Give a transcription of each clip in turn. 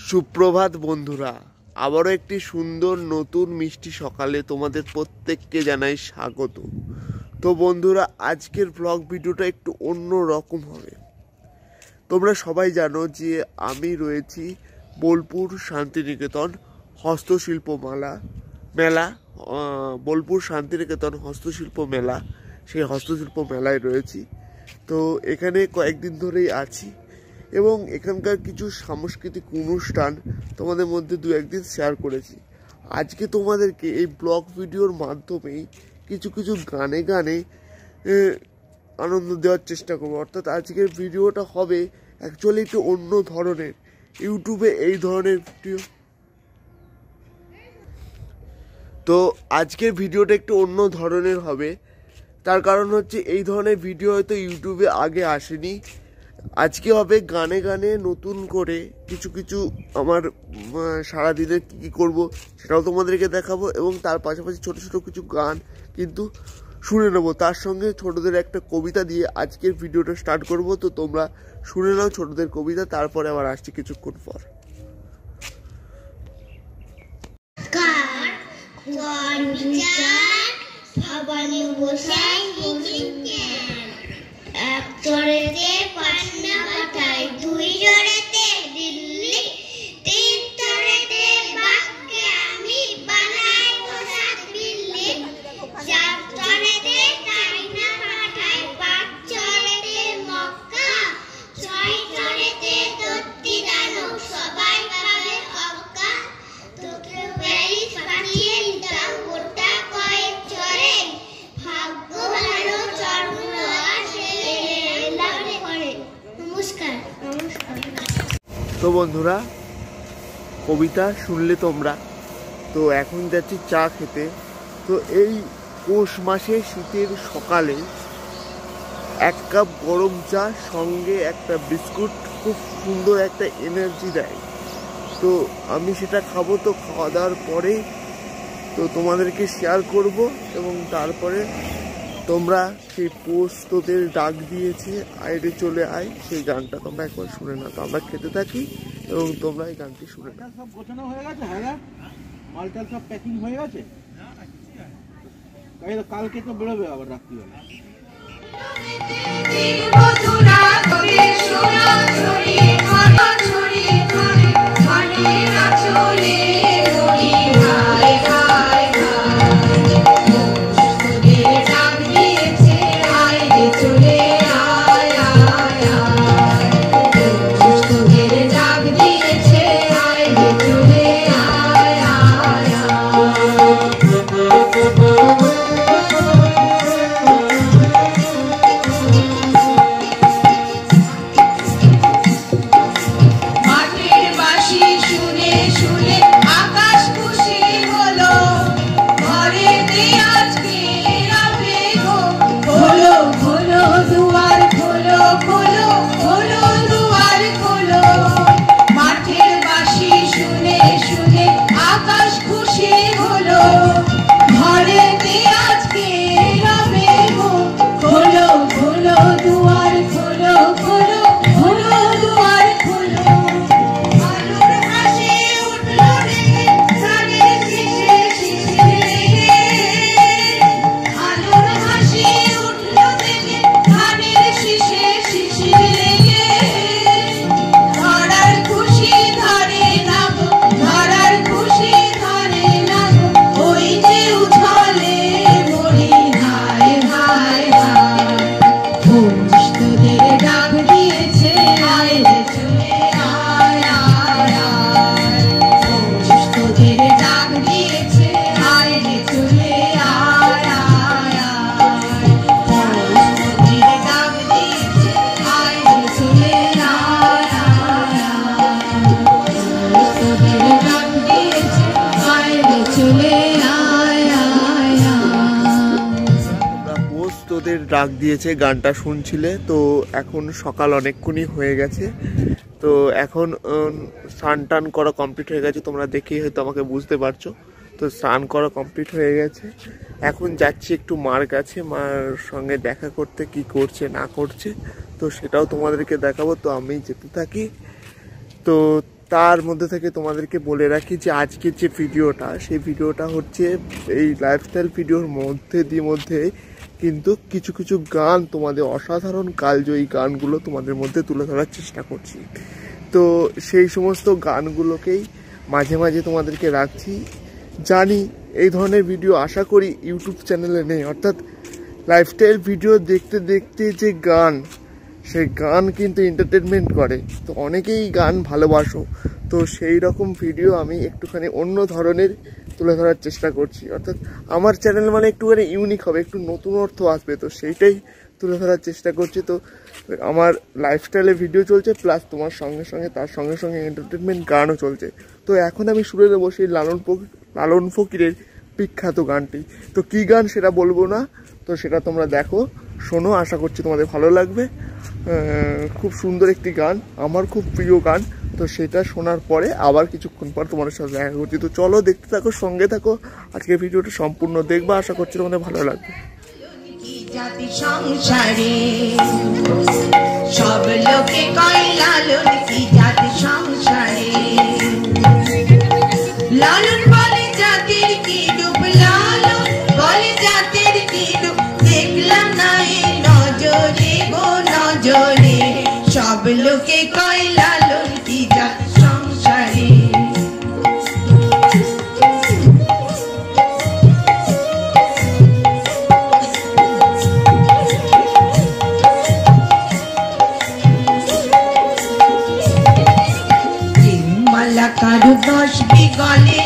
সুপ্রভাত বন্ধুরা, আবারও একটি সুন্দর নতুন মিষ্টি সকালে তোমাদের প্রত্যেককে জানাই স্বাগত। তো বন্ধুরা, আজকের ব্লগ ভিডিওটা একটু অন্য রকম হবে। তোমরা সবাই জানো যে আমি রয়েছি বোলপুর শান্তিনিকেতন হস্তশিল্প মেলা বোলপুর শান্তিনিকেতন হস্তশিল্প মেলা, সেই হস্তশিল্প মেলায় রয়েছি। তো এখানে কয়েকদিন ধরেই আছি এবং এখানকার কিছু সাংস্কৃতিক অনুষ্ঠান তোমাদের মধ্যে দু একদিন শেয়ার করেছি। আজকে তোমাদেরকে এই ব্লগ ভিডিওর মাধ্যমেই কিছু গানে আনন্দ দেওয়ার চেষ্টা করবো। অর্থাৎ আজকের ভিডিওটা হবে অ্যাকচুয়ালি একটু অন্য ধরনের। ইউটিউবে এই ধরনের ভিডিও, তো আজকের ভিডিওটা একটু অন্য ধরনের হবে। তার কারণ হচ্ছে এই ধরনের ভিডিও হয়তো ইউটিউবে আগে আসেনি। আজকে হবে গানে নতুন করে কিছু আমার সারাদিনে কী করবো সেটাও তোমাদেরকে দেখাবো, এবং তার পাশাপাশি ছোট কিছু গান কিন্তু শুনে নেবো। তার সঙ্গে ছোটদের একটা কবিতা দিয়ে আজকের ভিডিওটা স্টার্ট করব। তো তোমরা শুনে নাও ছোটদের কবিতা, তারপরে আবার আসছি কিছুক্ষণ পর। তো বন্ধুরা, কবিতা শুনলে তোমরা। তো এখন যাচ্ছি চা খেতে। তো এই পৌষ মাসে শীতের সকালে এক কাপ গরম চা সঙ্গে একটা বিস্কুট খুব সুন্দর একটা এনার্জি দেয়। তো আমি সেটা খাবো। তো খাওয়া দাওয়ার পরে তো তোমাদেরকে শেয়ার করব, এবং তারপরে তোমরা সেই পৌষ তোদের ডাক দিয়েছে আইরে চলে আয়, সেই গানটা তোমরা একবার শুনে নাও। তো আমরা খেতে থাকি এবং তোমরা এই গানটি শুনে নাও। সব গোছানো হয়ে গেছে, হ্যাঁ, মালটাল সব প্যাকিং হয়ে গেছে। কালকে তো বেরোবে আবার রাত্রিবেলা। ডাক দিয়েছে গানটা শুনছিলে। তো এখন সকাল অনেকক্ষণই হয়ে গেছে। তো এখন স্নান টান করা কমপ্লিট হয়ে গেছে, তোমরা দেখেই হয়তো আমাকে বুঝতে পারছো। তো স্নান করা কমপ্লিট হয়ে গেছে, এখন যাচ্ছি একটু মার কাছে, মার সঙ্গে দেখা করতে, কি করছে না করছে তো সেটাও তোমাদেরকে দেখাবো। তো আমি যেতে থাকি। তো তার মধ্যে থেকে তোমাদেরকে বলে রাখি যে আজকের যে ভিডিওটা, সেই ভিডিওটা হচ্ছে এই লাইফস্টাইল ভিডিওর মধ্যে কিন্তু কিছু কিছু গান, তোমাদের অসাধারণ কালজয়ী গানগুলো তোমাদের মধ্যে তুলে ধরার চেষ্টা করছি। তো সেই সমস্ত গানগুলোকেই মাঝে মাঝে তোমাদেরকে রাখছি। জানি এই ধরনের ভিডিও আশা করি ইউটিউব চ্যানেলে নেই, অর্থাৎ লাইফস্টাইল ভিডিও দেখতে দেখতে যে গান, সেই গান কিন্তু এন্টারটেনমেন্ট করে। তো অনেকেই গান ভালোবাসো, তো সেই রকম ভিডিও আমি একটুখানি অন্য ধরনের তুলে ধরার চেষ্টা করছি। অর্থাৎ আমার চ্যানেল মানে একটুখানি ইউনিক হবে, একটু নতুন অর্থ আসবে, তো সেইটাই তুলে ধরার চেষ্টা করছি। তো আমার লাইফস্টাইলে ভিডিও চলছে, প্লাস তোমার সঙ্গে সঙ্গে তার সঙ্গে সঙ্গে এন্টারটেনমেন্ট গানও চলছে। তো এখন আমি শুনে নেবো সেই লালন ফকিরের বিখ্যাত গানটি। তো কী গান সেটা বলবো না, তো সেটা তোমরা দেখো, শোনো, আশা করছি তোমাদের ভালো লাগবে। খুব সুন্দর একটি গান, আমার খুব প্রিয় গান। তো সেটা শোনার পরে আবার কিছুক্ষণ পর তোমাদের সাথে দেখা করছি। তো চলো, দেখতে থাকো, সঙ্গে থাকো, আজকে ভিডিওটা সম্পূর্ণ দেখবা, আশা করছি তোমাদের ভালো লাগবে। জাতি সংসারে সব লোকে কয় লালন কি জাতি সংসারে, লালন বলে জাতির কি রূপ, লালন বলে জাতির কি রূপ, দেখলাম না এ নজরে গো নজরে, সব লোকে কয় লালন কি জাতি সংসারে। কারো দশ বিগলে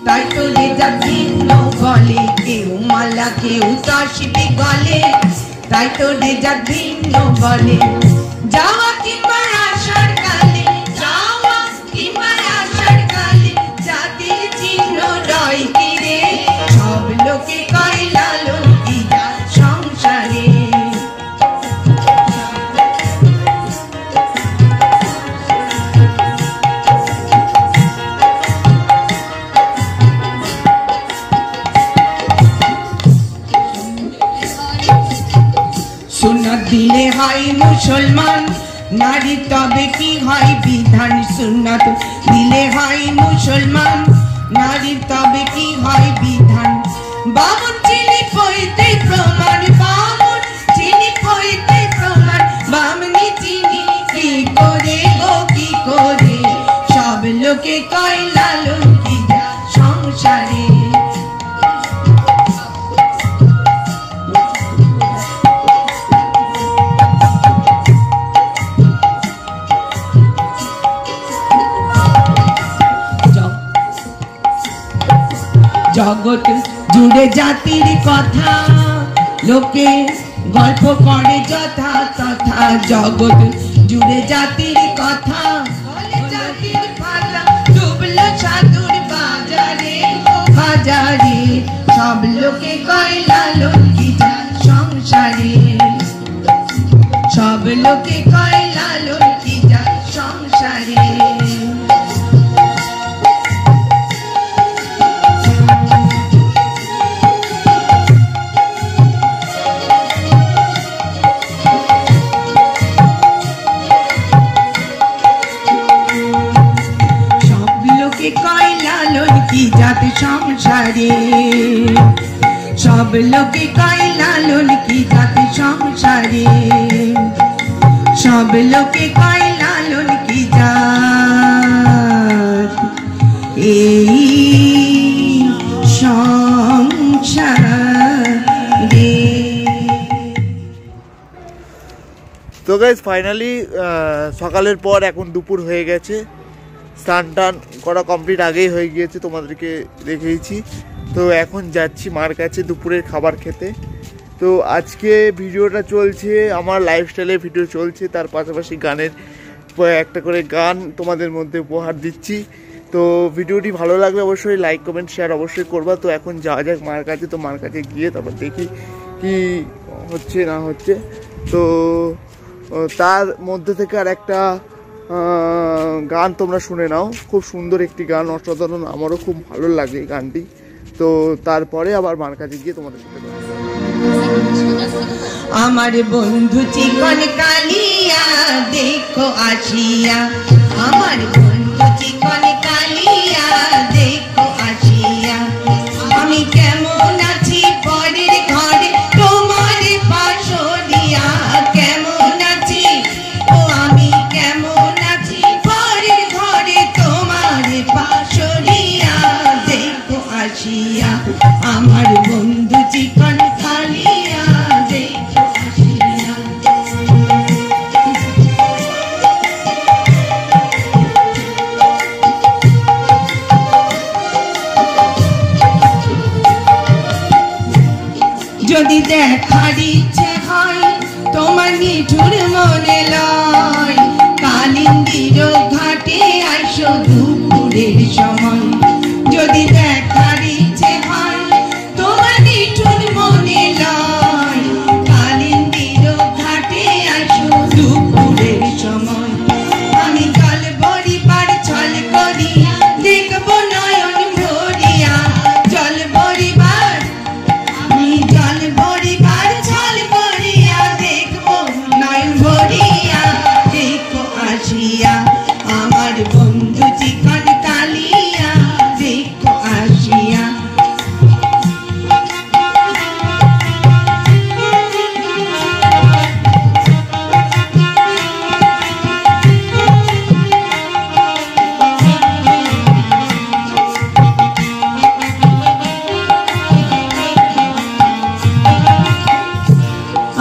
তাই তো রেজা ভিন্ন বলে, কেউ মালা কেউ দশ বিগলে তাই তো রেজা ভিন্ন বলে, যাওয়া কিংবা আসার কালে, যাওয়া কিংবা আসার কালে জাতির চিহ্ন রয় তীরে, সব লোকে কয় লালন কি জাতি সংসারে। সুন্নাত দিলে হয় মুসলমান নারী, তবে কি হয় বিধান, সুন্নাত দিলে হয় মুসলমান নারী, তবে কি হয় বিধান, বামন চিনি পইতে প্রমাণ, বামন চিনি পইতে প্রমাণ, বামনি চিনি কি করে গো কি করে, সব লোকে কয় লালন কি জাতি সংসারে। জগৎ জুড়ে জাতির কথা লোকে গল্প করে যথা তথা, জগৎ জুড়ে জাতির কথা বলে জাতির পাতা, ডুবলো সাধুর বাজারে বাজারে, সব লোকে কয় লালন কি জাতি সংসারে, সব লোকে কয় লালন কি জাতি সংসারে। কয় লালন কি জাতি সংসারে, সব লোকে কয় লালন কি জাতি সংসারে, সব লোকে কয় লালন কি জাতি এই সংসারে। তো গাইজ ফাইনালি সকালের পর এখন দুপুর হয়ে গেছে, স্নান টান করা কমপ্লিট আগেই হয়ে গিয়েছে, তোমাদেরকে দেখিয়েছি। তো এখন যাচ্ছি মার কাছে দুপুরের খাবার খেতে। তো আজকে ভিডিওটা চলছে, আমার লাইফস্টাইলের ভিডিও চলছে, তার পাশাপাশি গানের একটা করে গান তোমাদের মধ্যে উপহার দিচ্ছি। তো ভিডিওটি ভালো লাগলে অবশ্যই লাইক কমেন্ট শেয়ার অবশ্যই করবা। তো এখন যাওয়া যাক মার কাছে, তো মার কাছে গিয়ে তারপর দেখি কি হচ্ছে না হচ্ছে। তো তার মধ্যে থেকে আর একটা গান তোমরা শুনে নাও, খুব সুন্দর একটি গান, অসাধারণ, আমারও খুব ভালো লাগে এই গানটি। তো তারপরে আবার মার কাছে গিয়ে তোমাদের সাথে আমার বন্ধু চিকন কালিয়া দেখো আসিয়া, আমার বন্ধু যদি দেখার ইচ্ছে হয় তোমার নিঠুর মনে লয়, কালিন্দির ঘাটে আইসো দুপুরের সময়। যদি দেখার ইচ্ছে হয় তোমার নিঠুর মনে লয়, কালিন্দির ঘাটে আইসো দুপুরের সময়। আমি জল বরিবার ছল করিয়া দেখবো নয়ন ভরিয়া, জল বরিবার আমি জল বরিবার ছল করিয়া দেখবো নয়ন ভরিয়া। দেখো আসিয়া আমার বন্ধু চিকন কালিয়া, দেখো আসিয়া।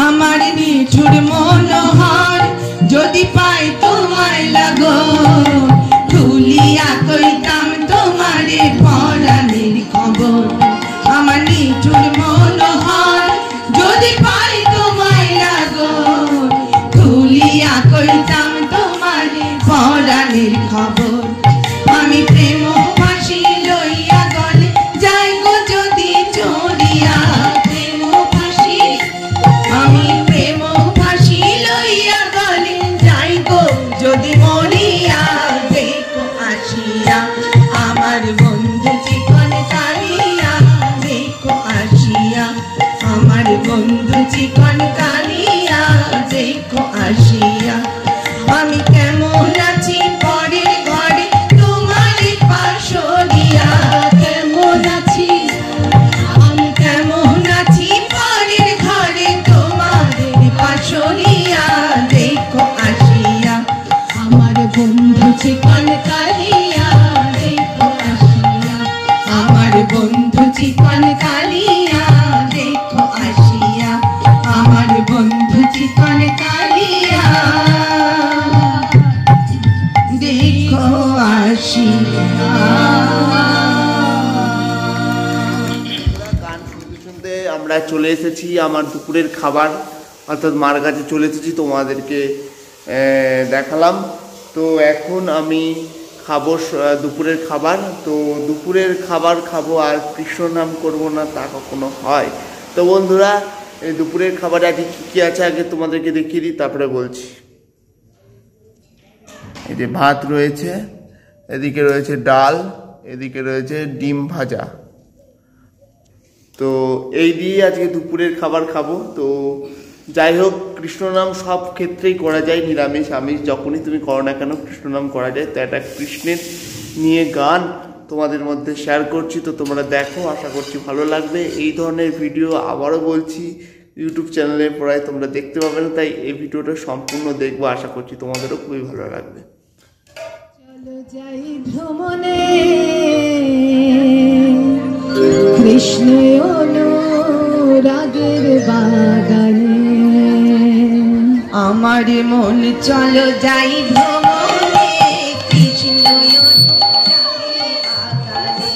আমার নিঠুর মনোহর যদি পাই তোমায় লাগো, খুলিয়া কইতাম তোমারে পরাণের খবর। আমার নিঠুর মনোহর যদি পাই তোমায় লাগো, খুলিয়া কইতাম তোমারে পরাণের খবর। আমি প্রেম ফাঁসি লইয়া গলে যাই গো যদি চড়িয়া, প্রেম ফাঁসি আমি প্রেম ফাঁসি লইয়া গলে যাই গো যদি মরিয়া। দেখো আসিয়া আমার বন্ধু চিকন কালিয়া, দেখো আসিয়া আমার বন্ধু চিকন কালিয়া, দেখো আসিয়া। আমি কেমন আছি পরের ঘরে তোমার পাশরিয়া, কেমন আছি আমি কেমন আছি পরের ঘরে তোমার পাশরিয়া। দেখো আসিয়া আমার বন্ধু চিকন কালিয়া, দেখো আসিয়া আমার বন্ধু চিকন কালিয়া, দেখো আসিয়া আমার বন্ধু চিকন কালিয়া, দেখো আসিয়া। গান শুনতে শুনতে আমরা চলে এসেছি আমার দুপুরের খাবার, অর্থাৎ মার কাছে চলে এসেছি, তোমাদেরকে দেখালাম। তো এখন আমি খাবো দুপুরের খাবার। তো দুপুরের খাবার খাবো আর কৃষ্ণ নাম করবো না, তা কখনো হয়? তো বন্ধুরা, এই দুপুরের খাবারে আজকে কী কী আছে আগে তোমাদেরকে দেখিয়ে দিই, তারপরে বলছি। এই যে ভাত রয়েছে, এদিকে রয়েছে ডাল, এদিকে রয়েছে ডিম ভাজা। তো এই দিয়ে আজকে দুপুরের খাবার খাবো। তো যাই হোক, কৃষ্ণ নাম সব ক্ষেত্রেই করা যায়, নিরামিষ আমিষ যখনই তুমি করো না কেন কৃষ্ণ নাম করা যায়। তো একটা কৃষ্ণের নিয়ে গান তোমাদের মধ্যে শেয়ার করছি, তো তোমরা দেখো, আশা করছি ভালো লাগবে। এই ধরনের ভিডিও আবারও বলছি ইউটিউব চ্যানেলে প্রায় তোমরা দেখতে পাবে না, তাই এই ভিডিওটা সম্পূর্ণ দেখবো, আশা করছি তোমাদেরও খুবই ভালো লাগবে। চলো যাই ভ্রমণে কৃষ্ণ অনুরাগের বাগানে, আমার মন চলো যাই ভ্রমণে কৃষ্ণ অনুরাগের বাগানে।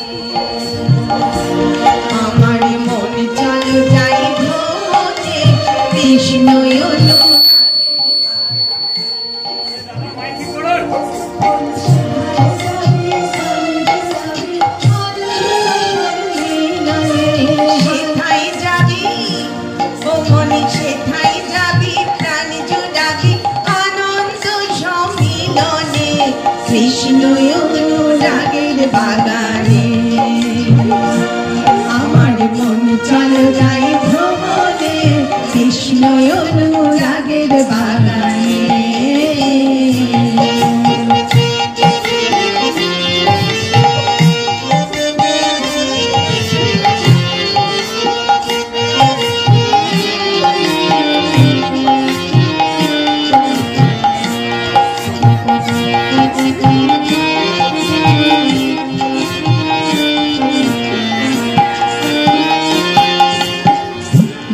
আমার মন চলো যাই ভ্রমণে কৃষ্ণ অনুরাগের সেথায় যাবি ও মনে, সেথায় যাবি প্রাণ জুড়াবি আনন্দ সম্মিলনে কৃষ্ণ অনুরাগের বাগানে। আমার মন চলো যাই ভ্রমণে কৃষ্ণ অনুরাগের বাগানে।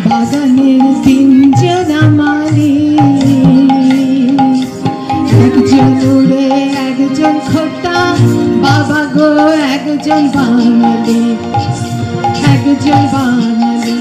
বাগানের তিনজন আমারি, একজন উড়ে একজন খোটা, বাবা গো একজন বাঙালি, একজন বাঙালি।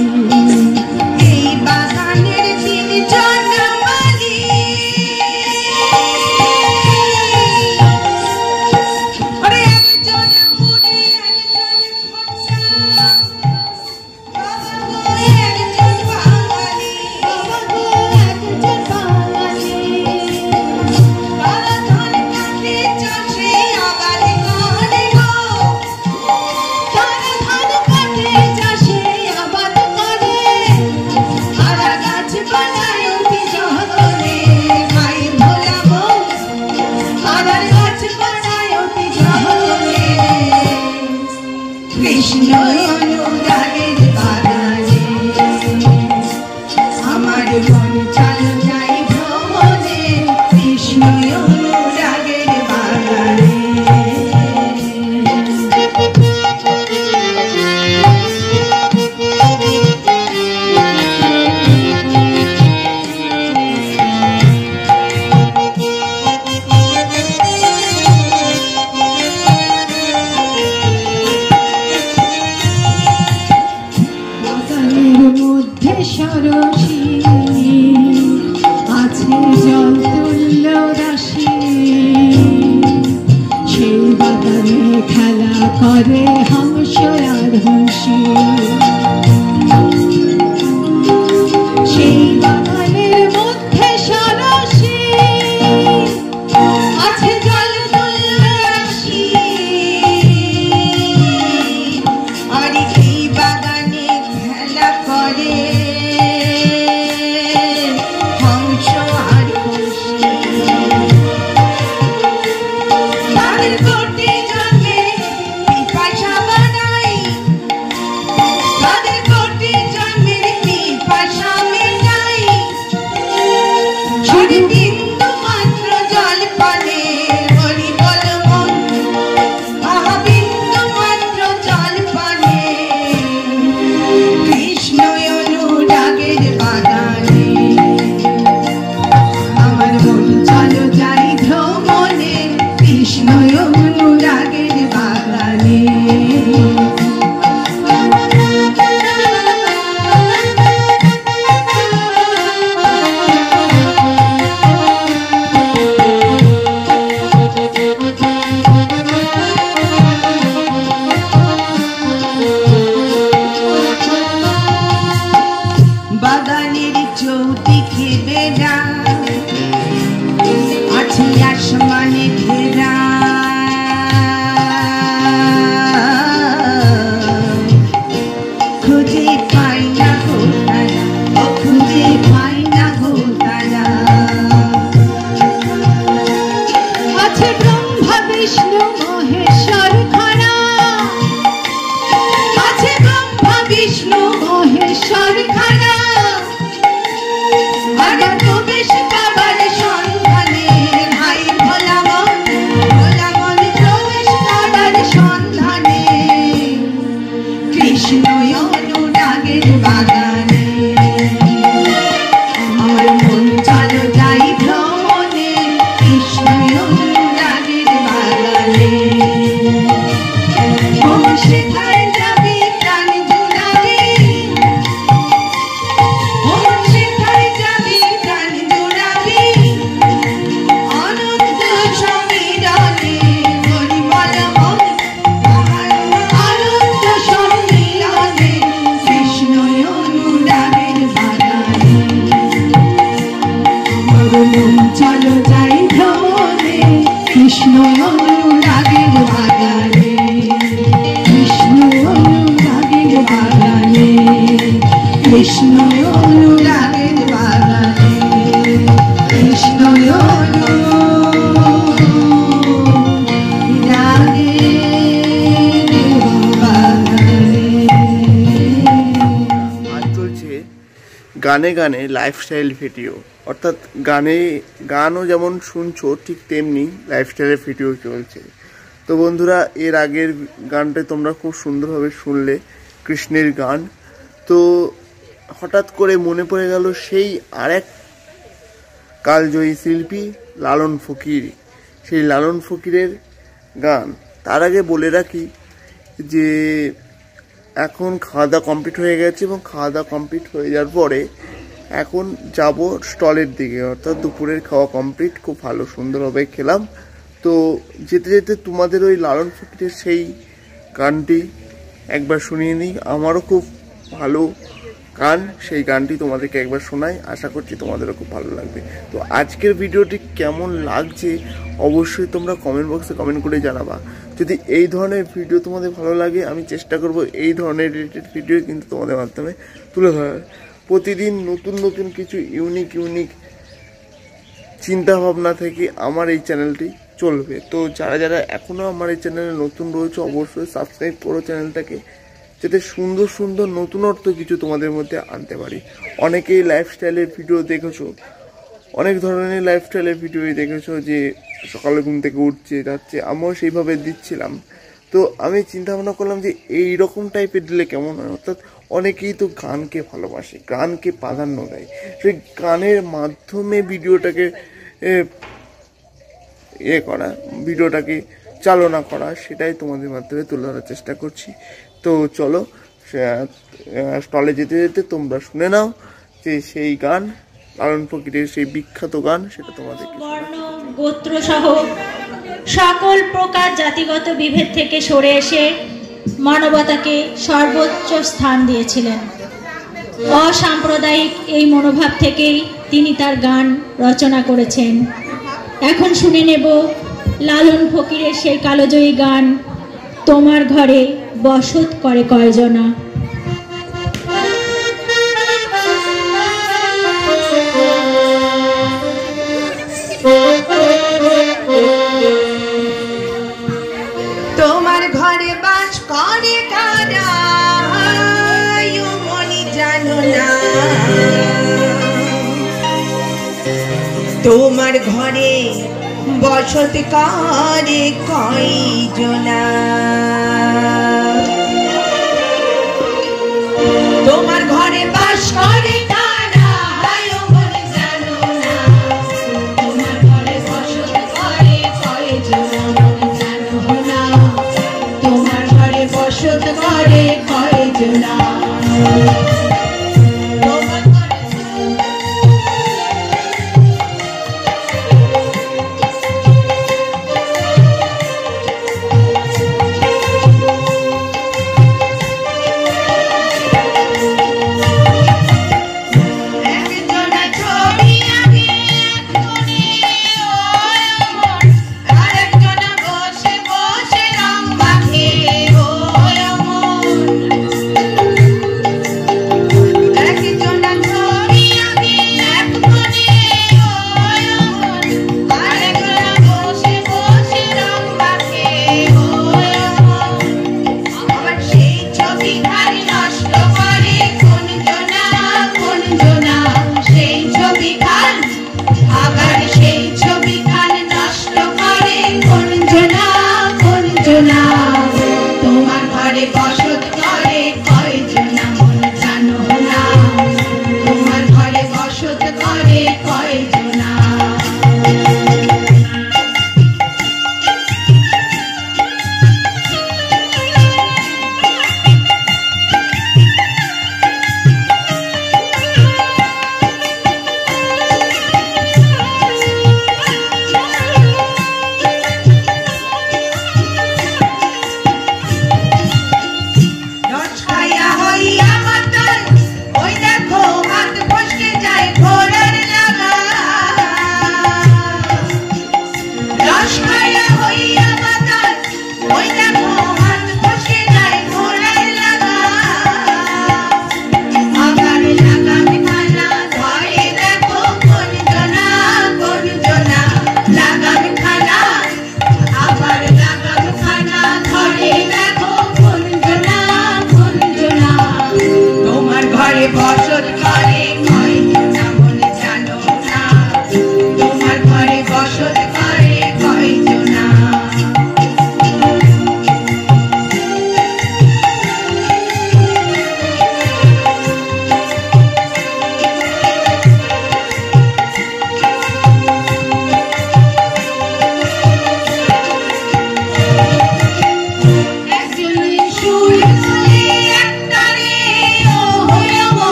করায় অতি গ্রহণে কৃষ্ণ অনুরাগের বাগানে আমার মন চলো যাই ভ্রমণে কৃষ্ণ অনুরাগের বাগানে সরসী আছে জল তুল্য রাশি সেই বাগানে খেলা করে হংস আর হংসী সেই বাগানের মধ্যে সরসী আছে জল তুল্য রাশি আর এই বাগানে খেলা করে বাগানের চৌদিকে বেড়া আছে আসমানে ঘেরা খুঁজে পাই না গো তারা খুঁজে পাই না গো তারা আছে ব্রহ্মা বিষ্ণু মহেশ্বর খানা আছে ব্রহ্মা বিষ্ণু মহেশ্বর খানা আর প্রবেশ পাবার সন্ধানে ভাই ভোলা মন প্রবেশ পাবার সন্ধানে কৃষ্ণ অনুরাগের বাগানে আমার মন চলো যাই ভ্রমণে কৃষ্ণ অনুরাগের বাগানে সেখানে যাবি প্রাণ জুড়াবি সেখানে যাবি প্রাণ জুড়াবি আনন্দ সম্মিলনে হরিবল মন আনন্দ সম্মিলনে কৃষ্ণ অনুরাগের বাগানে আমার মন চলো যাই ভ্রমণে কৃষ্ণ অনুরাগের বাগানে কৃষ্ণ অনুরাগের বাগানে কৃষ্ণ অনুরাগের বাগানে কৃষ্ণ অনুরাগের বাগানে। আজ চলছে গানে গানে লাইফস্টাইল ভিডিও, অর্থাৎ গানও যেমন শুনছো ঠিক তেমনি লাইফস্টাইলের ভিডিও চলছে। তো বন্ধুরা, এর আগের গানটা তোমরা খুব সুন্দরভাবে শুনলে, কৃষ্ণের গান। তো হঠাৎ করে মনে পড়ে গেল সেই আরেক কালজয়ী শিল্পী লালন ফকির, সেই লালন ফকিরের গান। তার আগে বলে রাখি যে এখন খাওয়া দাওয়া কমপ্লিট হয়ে গেছে এবং খাওয়া দাওয়া কমপ্লিট হয়ে যাওয়ার পরে এখন যাব স্টলের দিকে, অর্থাৎ দুপুরের খাওয়া কমপ্লিট, খুব ভালো সুন্দরভাবে খেলাম। তো যেতে যেতে তোমাদের ওই লালন ফকিরের সেই গানটি একবার শুনিয়ে নিই। আমারও খুব ভালো গান, সেই গানটি তোমাদেরকে একবার শোনাই, আশা করছি তোমাদেরও খুব ভালো লাগবে। তো আজকের ভিডিওটি কেমন লাগছে অবশ্যই তোমরা কমেন্ট বক্সে কমেন্ট করে জানাবা। যদি এই ধরনের ভিডিও তোমাদের ভালো লাগে, আমি চেষ্টা করব এই ধরনের রিলেটেড ভিডিও কিন্তু তোমাদের মাধ্যমে তুলে ধরার। প্রতিদিন নতুন নতুন কিছু ইউনিক চিন্তাভাবনা থেকে আমার এই চ্যানেলটি চলবে। তো যারা যারা এখনও আমার এই চ্যানেলে নতুন রয়েছে অবশ্যই সাবস্ক্রাইব করো চ্যানেলটাকে, যাতে সুন্দর সুন্দর নতুনত্ব কিছু তোমাদের মধ্যে আনতে পারি। অনেকেই লাইফস্টাইলের ভিডিও দেখেছো, অনেক ধরনের লাইফস্টাইলের ভিডিওই দেখেছো যে সকালে ঘুম থেকে উঠছে যাচ্ছে, আমিও সেইভাবে দিচ্ছিলাম। তো আমি চিন্তা ভাবনা করলাম যে এই রকম টাইপের দিলে কেমন হয়। অর্থাৎ অনেকেই তো গানকে ভালোবাসে, গানকে প্রাধান্য দেয়, সেই গানের মাধ্যমে ভিডিওটাকে ভিডিওটাকে চালনা করা, সেটাই তোমাদের মাধ্যমে তুলে ধরার চেষ্টা করছি। তো চলো স্টলে যেতে যেতে তোমরা শুনে নাও যে সেই গান, লালন ফকিরের সেই বিখ্যাত গান, সেটা তোমাদের বর্ণ গোত্র সহ সকল প্রকার জাতিগত বিভেদ থেকে সরে এসে মানবতাকে সর্বোচ্চ স্থান দিয়েছিলেন। অসাম্প্রদায়িক এই মনোভাব থেকেই তিনি তার গান রচনা করেছেন। এখন শুনে নেব লালন ফকিরের সেই কালোজয়ী গান, তোমার ঘরে বসত করে কয়জনা। তোমার ঘরে বাস করে কারা মনি জানো না, তোমার ঘরে বসত করে কয়জনা, তোমার ঘরে বাস করে কারা মনি জানো না, তোমার ঘরে বসত করে কয়জনা জানো না, তোমার ঘরে বসত করে কয়জনা।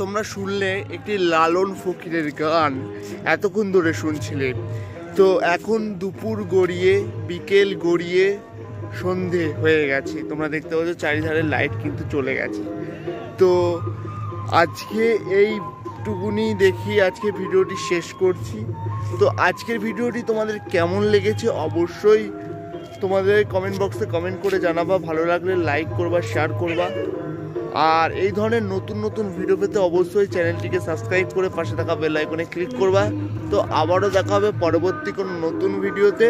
তোমরা শুনলে একটি লালন ফকিরের গান, এতক্ষণ ধরে শুনছিলে। তো এখন দুপুর গড়িয়ে বিকেল গড়িয়ে সন্ধে হয়ে গেছে, তোমরা দেখতে পাচ্ছ চারিধারে লাইট কিন্তু চলে গেছে। তো আজকে এইটুকুনি দেখি আজকে ভিডিওটি শেষ করছি। তো আজকের ভিডিওটি তোমাদের কেমন লেগেছে অবশ্যই তোমাদের কমেন্ট বক্সে কমেন্ট করে জানাবা, ভালো লাগলে লাইক করবা, শেয়ার করবা। আর এই ধরনের নতুন নতুন ভিডিও পেতে অবশ্যই চ্যানেলটিকে সাবস্ক্রাইব করে পাশে থাকা বেল আইকনে ক্লিক করবা। তো আবারও দেখা হবে পরবর্তী কোনো নতুন ভিডিওতে।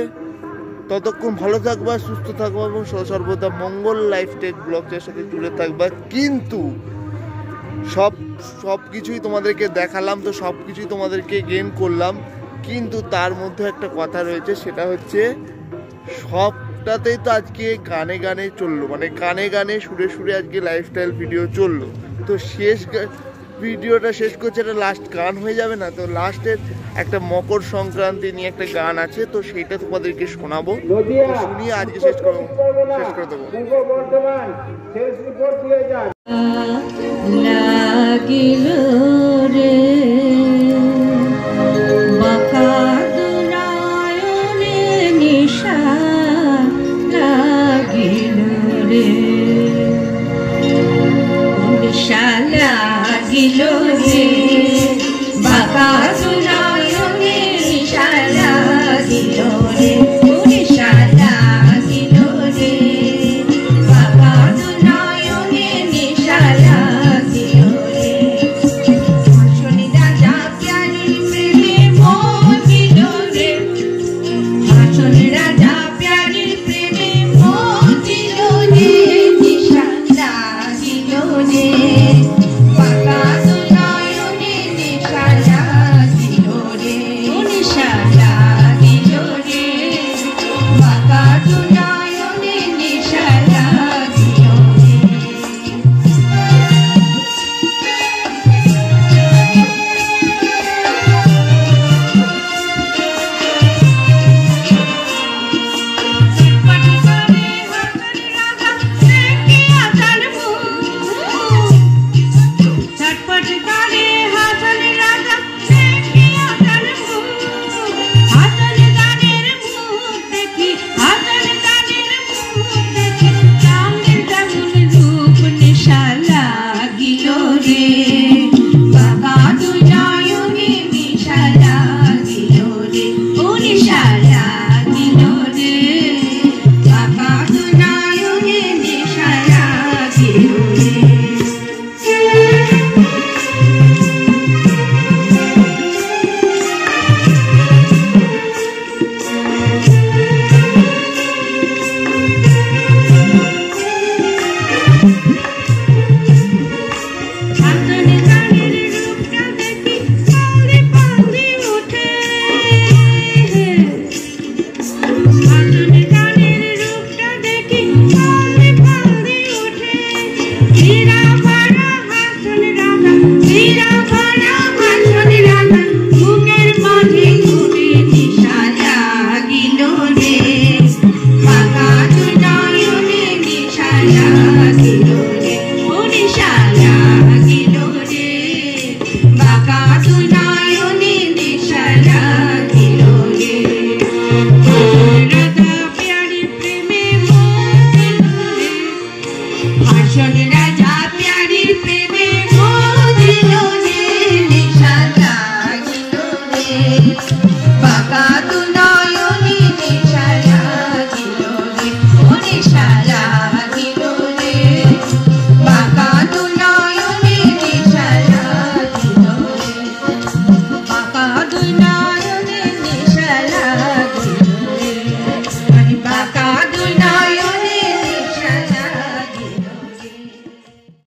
ততক্ষণ ভালো থাকবা, সুস্থ থাকবা এবং সর্বদা মঙ্গল লাইফটেক ব্লগের সাথে জুড়ে থাকবা। কিন্তু সব কিছুই তোমাদেরকে দেখালাম, তো সব কিছুই তোমাদেরকে গেম করলাম, কিন্তু তার মধ্যে একটা কথা রয়েছে, সেটা হচ্ছে সবটাতেই তো আজকে গানে গানে চললো, মানে গানে গানে সুরে সুরে আজকে লাইফস্টাইল ভিডিও চললো। তো ভিডিওটা শেষ করছে, এটা লাস্ট গান হয়ে যাবে না? তো লাস্টের একটা মকর সংক্রান্তি নিয়ে একটা গান আছে, তো সেইটা তোমাদেরকে শোনাবো, শুনিয়ে আজকে শেষ করে দেবো।